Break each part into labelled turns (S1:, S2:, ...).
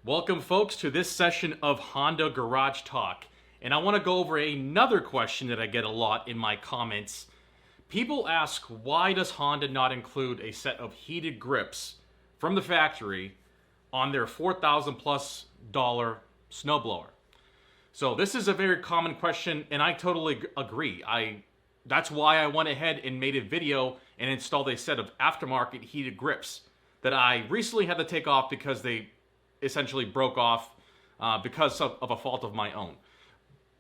S1: Welcome folks to this session of Honda Garage Talk. And I want to go over another question that I get a lot in my comments. People ask, why does Honda not include a set of heated grips from the factory on their $4,000 plus snowblower? So this is a very common question, and I totally agree. That's why I went ahead and made a video and installed a set of aftermarket heated grips that I recently had to take off because they essentially broke off because of a fault of my own.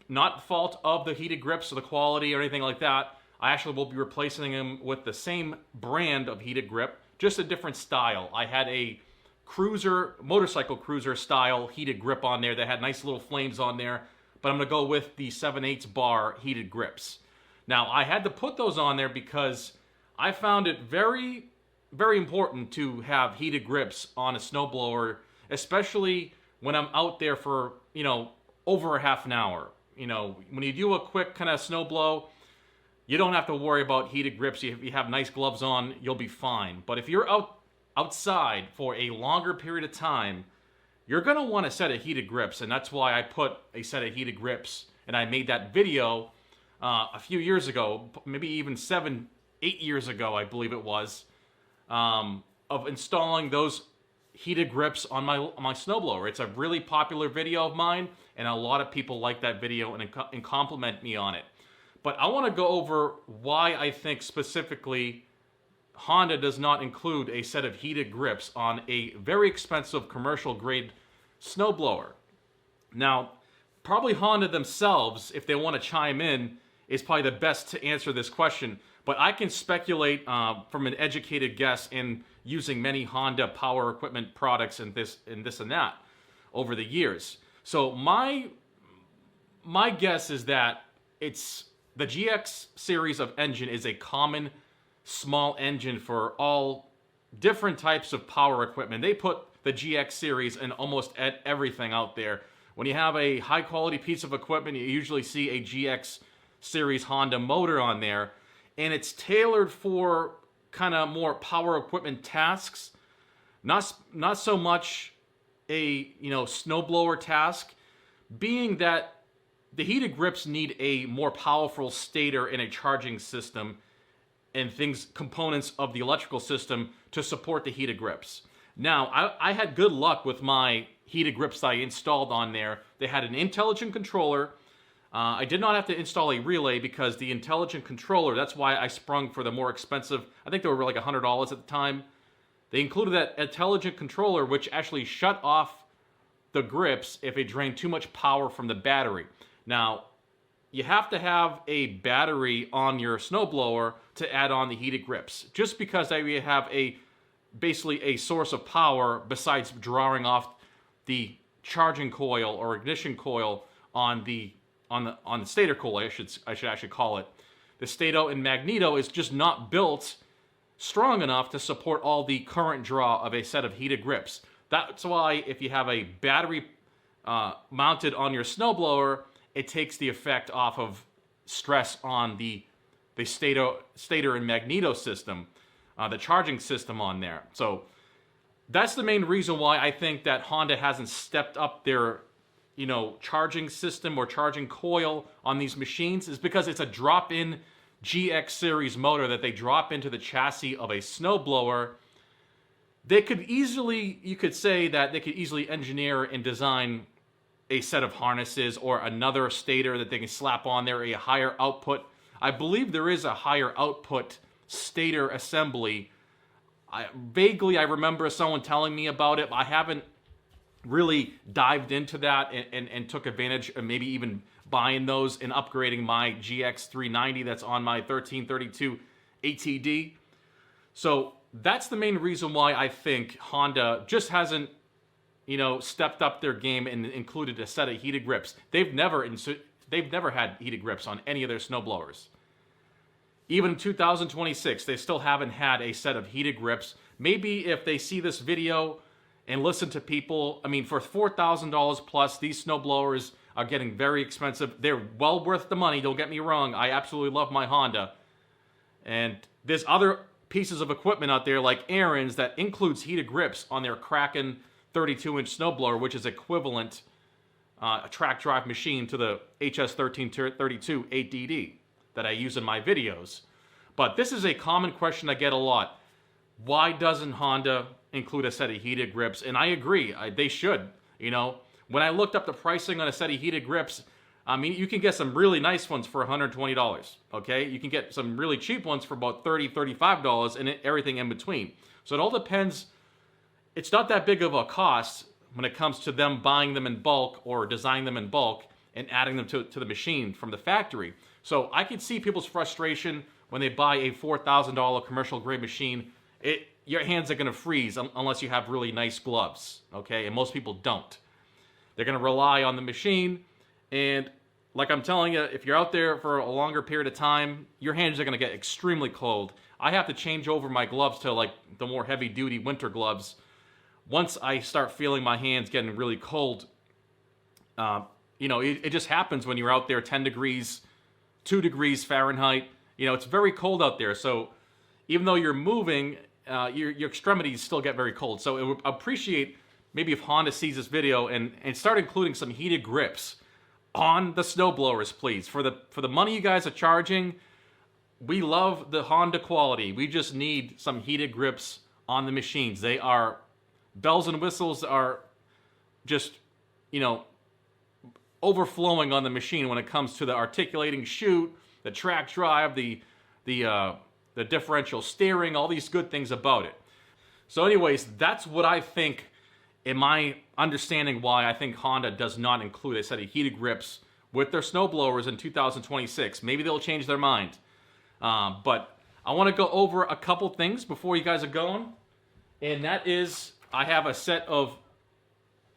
S1: Not fault of the heated grips or the quality or anything like that. I actually will be replacing them with the same brand of heated grip, just a different style. I had a motorcycle cruiser style heated grip on there that had nice little flames on there, but I'm gonna go with the 7/8 bar heated grips. Now, I had to put those on there because I found it very, very important to have heated grips on a snowblower, especially when I'm out there for, over a half an hour. When you do a quick kind of snow blow, you don't have to worry about heated grips. If you have nice gloves on, you'll be fine. But if you're outside for a longer period of time, you're going to want a set of heated grips. And that's why I put a set of heated grips. And I made that video a few years ago, maybe even 7-8 years ago, I believe it was, of installing those heated grips on my snowblower. It's a really popular video of mine, and a lot of people like that video and compliment me on it. But I want to go over why I think specifically Honda does not include a set of heated grips on a very expensive commercial grade snowblower. Now, probably Honda themselves, if they want to chime in, is probably the best to answer this question. But I can speculate from an educated guess in using many Honda power equipment products and this and that over the years. So my guess is that it's the GX series of engine is a common small engine for all different types of power equipment. They put the GX series in almost everything out there. When you have a high quality piece of equipment, you usually see a GX series Honda motor on there, and it's tailored for kind of more power equipment tasks, not so much a snowblower task, being that the heated grips need a more powerful stator and a charging system and components of the electrical system to support the heated grips. Now, I had good luck with my heated grips I installed on there. They had an intelligent controller. I did not have to install a relay because the intelligent controller, that's why I sprung for the more expensive, I think they were like $100 at the time. They included that intelligent controller, which actually shut off the grips if it drained too much power from the battery. Now, you have to have a battery on your snowblower to add on the heated grips. Just because you have basically a source of power besides drawing off the charging coil or ignition coil on the stator coil, I should actually call it. The stator and magneto is just not built strong enough to support all the current draw of a set of heated grips. That's why if you have a battery mounted on your snowblower, it takes the effect off of stress on the stator and magneto system, the charging system on there. So that's the main reason why I think that Honda hasn't stepped up their charging system or charging coil on these machines, is because it's a drop-in GX series motor that they drop into the chassis of a snowblower. You could say that they could easily engineer and design a set of harnesses or another stator that they can slap on there, a higher output. I believe there is a higher output stator assembly. I remember someone telling me about it. I haven't really dived into that and took advantage of maybe even buying those and upgrading my GX 390 that's on my 1332 ATD. So that's the main reason why I think Honda just hasn't stepped up their game and included a set of heated grips. They've never had heated grips on any of their snowblowers. Even in 2026, they still haven't had a set of heated grips. Maybe if they see this video and listen to people, for $4,000 plus, these snowblowers are getting very expensive. They're well worth the money, don't get me wrong. I absolutely love my Honda. And there's other pieces of equipment out there like Ariens that includes heated grips on their Kraken 32-inch snowblower, which is equivalent a track drive machine to the HS1332 8DD that I use in my videos. But this is a common question I get a lot. Why doesn't Honda include a set of heated grips? And I agree, they should. You know, when I looked up the pricing on a set of heated grips, I mean, you can get some really nice ones for $120, okay? You can get some really cheap ones for about $30, $35 and everything in between. So it all depends. It's not that big of a cost when it comes to them buying them in bulk or designing them in bulk and adding them to the machine from the factory. So I can see people's frustration when they buy a $4,000 commercial grade machine. Your hands are gonna freeze unless you have really nice gloves, okay? And most people don't. They're gonna rely on the machine, and like I'm telling you, if you're out there for a longer period of time, your hands are gonna get extremely cold. I have to change over my gloves to like the more heavy duty winter gloves. Once I start feeling my hands getting really cold, you know, it just happens when you're out there 10 degrees, 2 degrees Fahrenheit. You know, it's very cold out there. So even though you're moving, your extremities still get very cold. So I would appreciate maybe if Honda sees this video and start including some heated grips on the snowblowers, please. For the money you guys are charging, we love the Honda quality. We just need some heated grips on the machines. They are bells and whistles are just, you know, overflowing on the machine when it comes to the articulating chute, the track drive, the differential steering, all these good things about it. So anyways, that's what I think in my understanding why I think Honda does not include a set of heated grips with their snowblowers in 2026. Maybe they'll change their mind. But I want to go over a couple things before you guys are going. And that is, I have a set of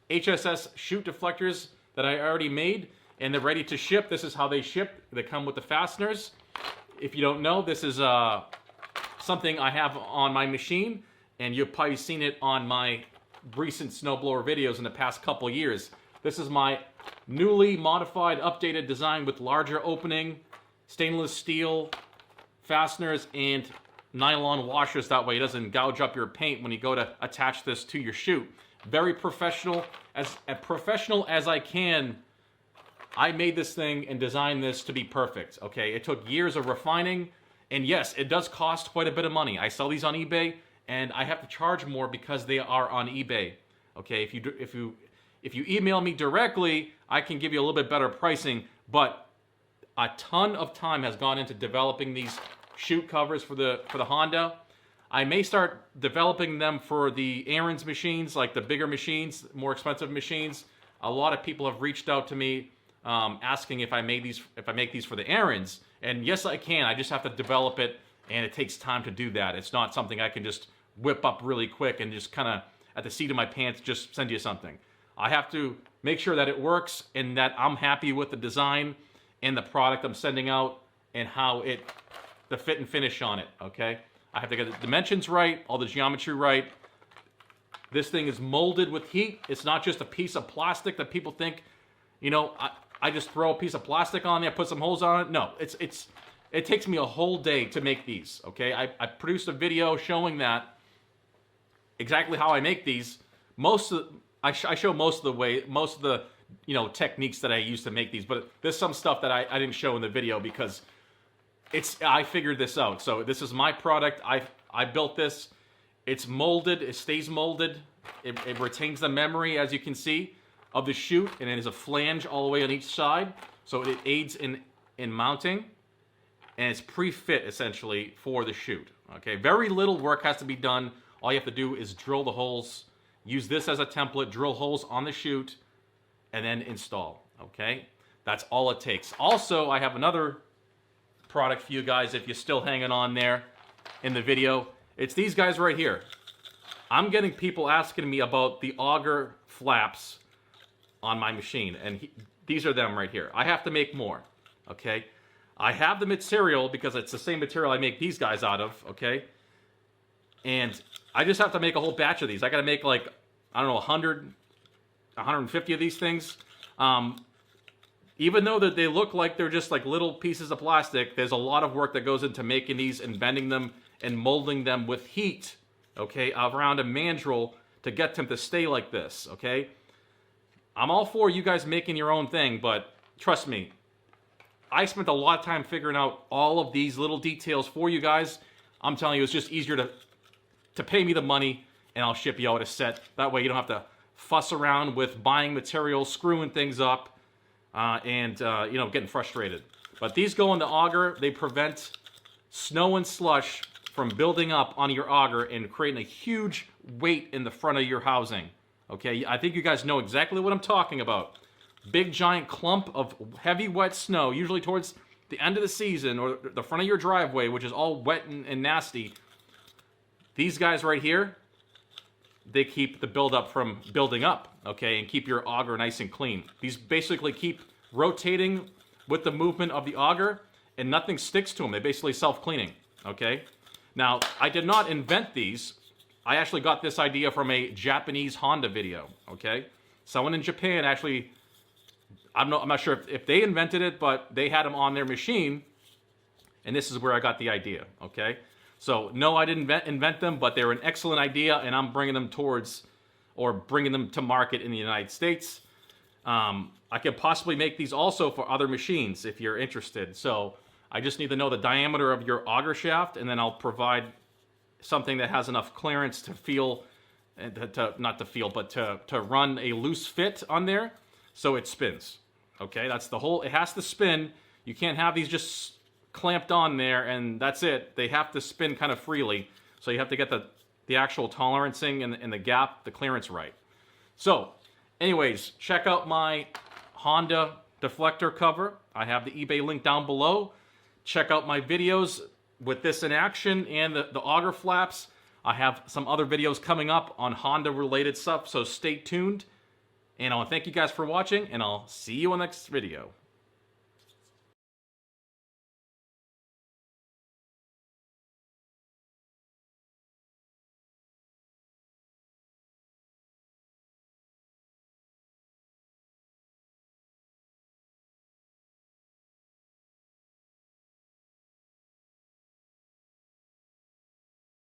S1: HSS chute deflectors that I already made, and they're ready to ship. This is how they ship. They come with the fasteners. If you don't know, this is something I have on my machine, and you've probably seen it on my recent snowblower videos in the past couple years. This is my newly modified, updated design with larger opening, stainless steel fasteners, and nylon washers. That way it doesn't gouge up your paint when you go to attach this to your chute. Very professional. As professional as I can, I made this thing and designed this to be perfect, okay? It took years of refining, and yes, it does cost quite a bit of money. I sell these on eBay, and I have to charge more because they are on eBay, okay? If you email me directly, I can give you a little bit better pricing, but a ton of time has gone into developing these chute covers for the Honda. I may start developing them for the ariens machines, like the bigger machines, more expensive machines. A lot of people have reached out to me asking if I make these for the ariens, and yes, I can. I just have to develop it, and it takes time to do that. It's not something I can just whip up really quick and just kind of at the seat of my pants just send you something. I have to make sure that it works and that I'm happy with the design and the product I'm sending out and how the fit and finish on it, okay? I have to get the dimensions right, all the geometry right. This thing is molded with heat. It's not just a piece of plastic that people think, you know, I just throw a piece of plastic on there, put some holes on it. No, it takes me a whole day to make these, okay? I produced a video showing that, exactly how I make these. I show most of the you know, techniques that I use to make these, but there's some stuff that I didn't show in the video because I figured this out. So this is my product. I built this. It's molded. It stays molded. It retains the memory, as you can see, of the chute, and it has a flange all the way on each side, so it aids in mounting, and it's pre-fit essentially for the chute. Okay, very little work has to be done. All you have to do is drill the holes, use this as a template, drill holes on the chute, and then install. Okay, that's all it takes. Also, I have another product for you guys if you're still hanging on there in the video. It's these guys right here. I'm getting people asking me about the auger flaps on my machine, and these are them right here. I have to make more, okay? I have the material because it's the same material I make these guys out of, okay? And I just have to make a whole batch of these. I gotta make like, I don't know, 100, 150 of these things. Even though that they look like they're just like little pieces of plastic, there's a lot of work that goes into making these and bending them and molding them with heat, okay, around a mandrel to get them to stay like this, okay? I'm all for you guys making your own thing, but trust me, I spent a lot of time figuring out all of these little details for you guys. I'm telling you, it's just easier to pay me the money and I'll ship you out a set. That way you don't have to fuss around with buying materials, screwing things up, and you know, getting frustrated. But these go in the auger. They prevent snow and slush from building up on your auger and creating a huge weight in the front of your housing. Okay, I think you guys know exactly what I'm talking about. Big giant clump of heavy wet snow, usually towards the end of the season, or the front of your driveway, which is all wet and nasty. These guys right here, they keep the buildup from building up, okay, and keep your auger nice and clean. These basically keep rotating with the movement of the auger, and nothing sticks to them. They basically self-cleaning, okay? Now, I did not invent these. I actually got this idea from a Japanese Honda video, okay? Someone in Japan actually, I'm not sure if they invented it, but they had them on their machine, and this is where I got the idea, okay? So, no, I didn't invent them, but they're an excellent idea, and I'm bringing them bringing them to market in the United States. I could possibly make these also for other machines if you're interested. So, I just need to know the diameter of your auger shaft, and then I'll provide something that has enough clearance to feel, to run a loose fit on there so it spins. Okay, that's the whole, it has to spin. You can't have these just clamped on there and that's it. They have to spin kind of freely. So you have to get the actual tolerancing and the gap, the clearance right. So, anyways, check out my Honda deflector cover. I have the eBay link down below. Check out my videos with this in action and the auger flaps. I have some other videos coming up on Honda related stuff, so stay tuned. And I want to thank you guys for watching, and I'll see you in the next video.